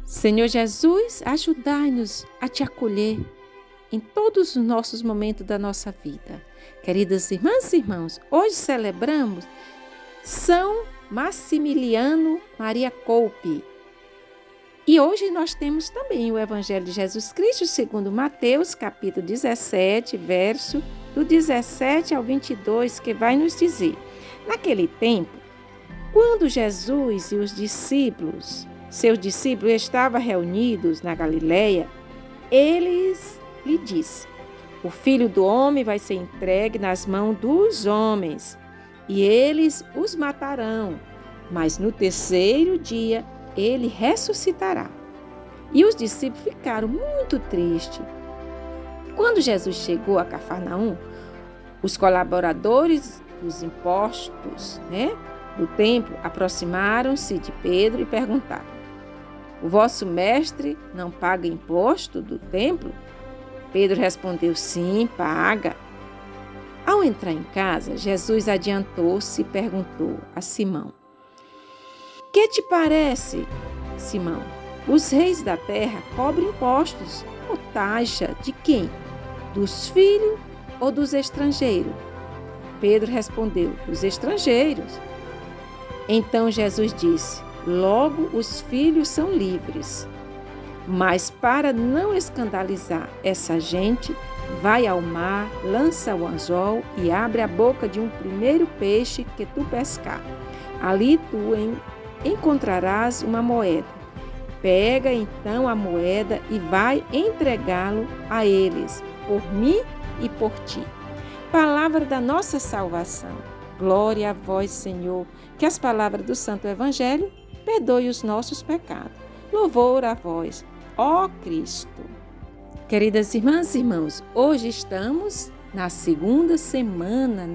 Senhor Jesus, ajudai-nos a te acolher em todos os nossos momentos da nossa vida. Queridas irmãs e irmãos, hoje celebramos São Maximiliano Maria Kolbe. E hoje nós temos também o Evangelho de Jesus Cristo segundo Mateus, capítulo 17, verso do 17 ao 22, que vai nos dizer: naquele tempo, quando Jesus e os seus discípulos estavam reunidos na Galileia, eles lhe disse: o Filho do Homem vai ser entregue nas mãos dos homens, e eles os matarão, mas no terceiro dia ele ressuscitará. E os discípulos ficaram muito tristes. Quando Jesus chegou a Cafarnaum, os colaboradores dos impostos, do templo aproximaram-se de Pedro e perguntaram: o vosso mestre não paga imposto do templo? Pedro respondeu: sim, paga. Ao entrar em casa, Jesus adiantou-se e perguntou a Simão: que te parece, Simão? Os reis da terra cobrem impostos ou taxa de quem? Dos filhos ou dos estrangeiros? Pedro respondeu: dos estrangeiros. Então Jesus disse: logo os filhos são livres. Mas para não escandalizar essa gente, vai ao mar, lança o anzol e abre a boca de um primeiro peixe que tu pescar. Ali tu encontrarás uma moeda. Pega então a moeda e vai entregá-lo a eles, por mim e por ti. Palavra da nossa salvação. Glória a vós, Senhor, que as palavras do Santo Evangelho perdoem os nossos pecados. Louvor a vós, ó Cristo. Queridas irmãs e irmãos, hoje estamos na segunda semana,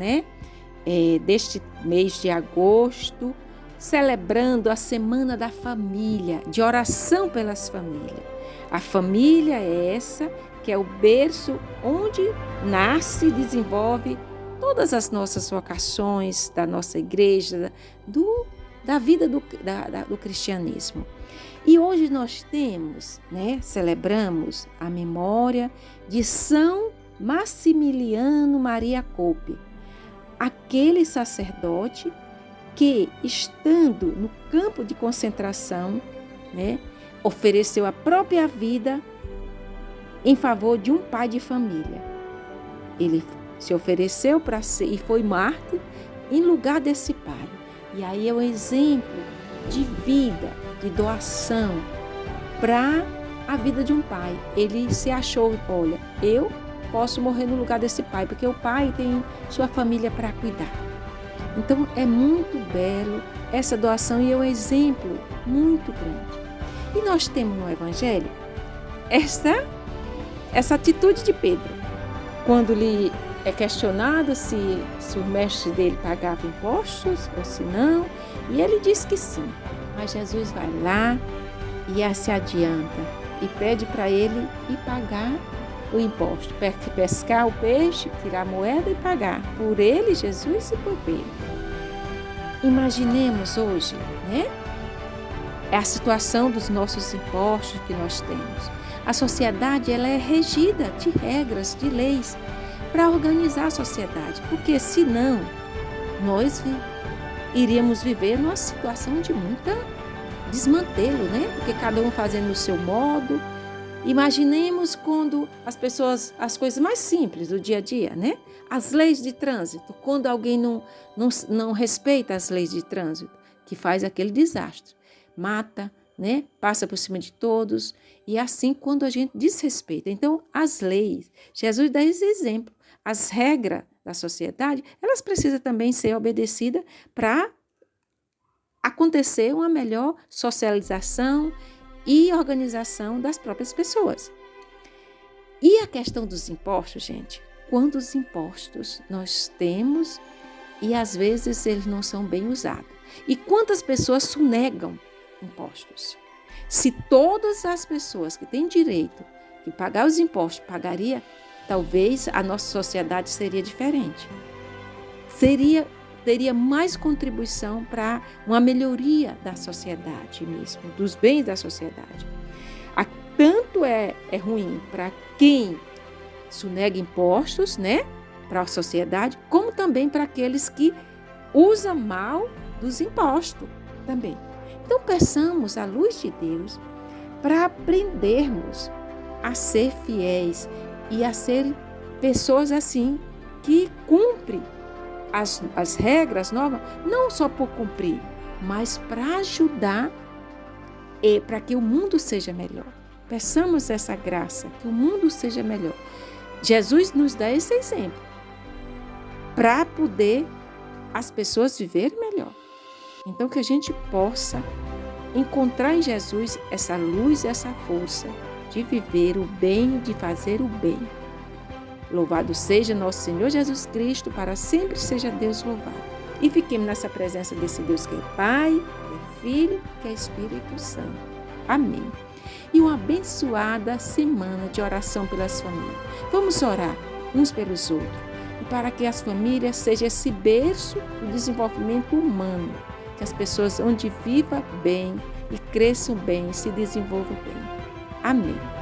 deste mês de agosto, celebrando a Semana da Família, de oração pelas famílias. A família é essa que é o berço onde nasce e desenvolve todas as nossas vocações da nossa igreja, da vida do cristianismo. E hoje nós celebramos a memória de São Maximiliano Maria Kolbe, aquele sacerdote que, estando no campo de concentração, ofereceu a própria vida em favor de um pai de família. Ele se ofereceu para ser e foi mártir em lugar desse pai. E aí é um exemplo de vida, de doação para a vida de um pai. Ele se achou: olha, eu posso morrer no lugar desse pai, porque o pai tem sua família para cuidar. Então é muito belo essa doação e é um exemplo muito grande. E nós temos no Evangelho essa atitude de Pedro, quando lhe é questionado se o mestre dele pagava impostos ou se não, e ele diz que sim. Mas Jesus vai lá e se adianta e pede para ele ir pagar o imposto, pescar o peixe, tirar a moeda e pagar por ele, Jesus, e por Pedro. Imaginemos hoje, a situação dos nossos impostos que nós temos. A sociedade ela é regida de regras, de leis, para organizar a sociedade, porque senão nós iríamos viver numa situação de muita desmantelo, porque cada um fazendo o seu modo. Imaginemos quando as coisas mais simples do dia a dia, as leis de trânsito, quando alguém não respeita as leis de trânsito, que faz aquele desastre, mata, passa por cima de todos, e assim quando a gente desrespeita. Então, as leis, Jesus dá esse exemplo, as regras da sociedade, elas precisam também ser obedecidas para acontecer uma melhor socialização e organização das próprias pessoas. E a questão dos impostos, gente, quantos impostos nós temos e às vezes eles não são bem usados. E quantas pessoas sonegam impostos? Se todas as pessoas que têm direito de pagar os impostos pagaria, talvez a nossa sociedade seria diferente. Teria mais contribuição para uma melhoria da sociedade mesmo, dos bens da sociedade. tanto é ruim para quem sonega impostos, né, para a sociedade, como também para aqueles que usam mal dos impostos também. Então, peçamos a luz de Deus para aprendermos a ser fiéis e a ser pessoas assim que cumprem as regras novas, não só por cumprir, mas para ajudar e para que o mundo seja melhor. Peçamos essa graça, que o mundo seja melhor. Jesus nos dá esse exemplo para poder as pessoas viverem melhor. Então, que a gente possa encontrar em Jesus essa luz e essa força de viver o bem, de fazer o bem. Louvado seja nosso Senhor Jesus Cristo, para sempre seja Deus louvado. E fiquemos nessa presença desse Deus que é Pai, que é Filho, que é Espírito Santo. Amém. E uma abençoada semana de oração pelas famílias. Vamos orar uns pelos outros. E para que as famílias sejam esse berço do desenvolvimento humano. Que as pessoas onde vivam bem e cresçam bem, se desenvolvam bem. Amém.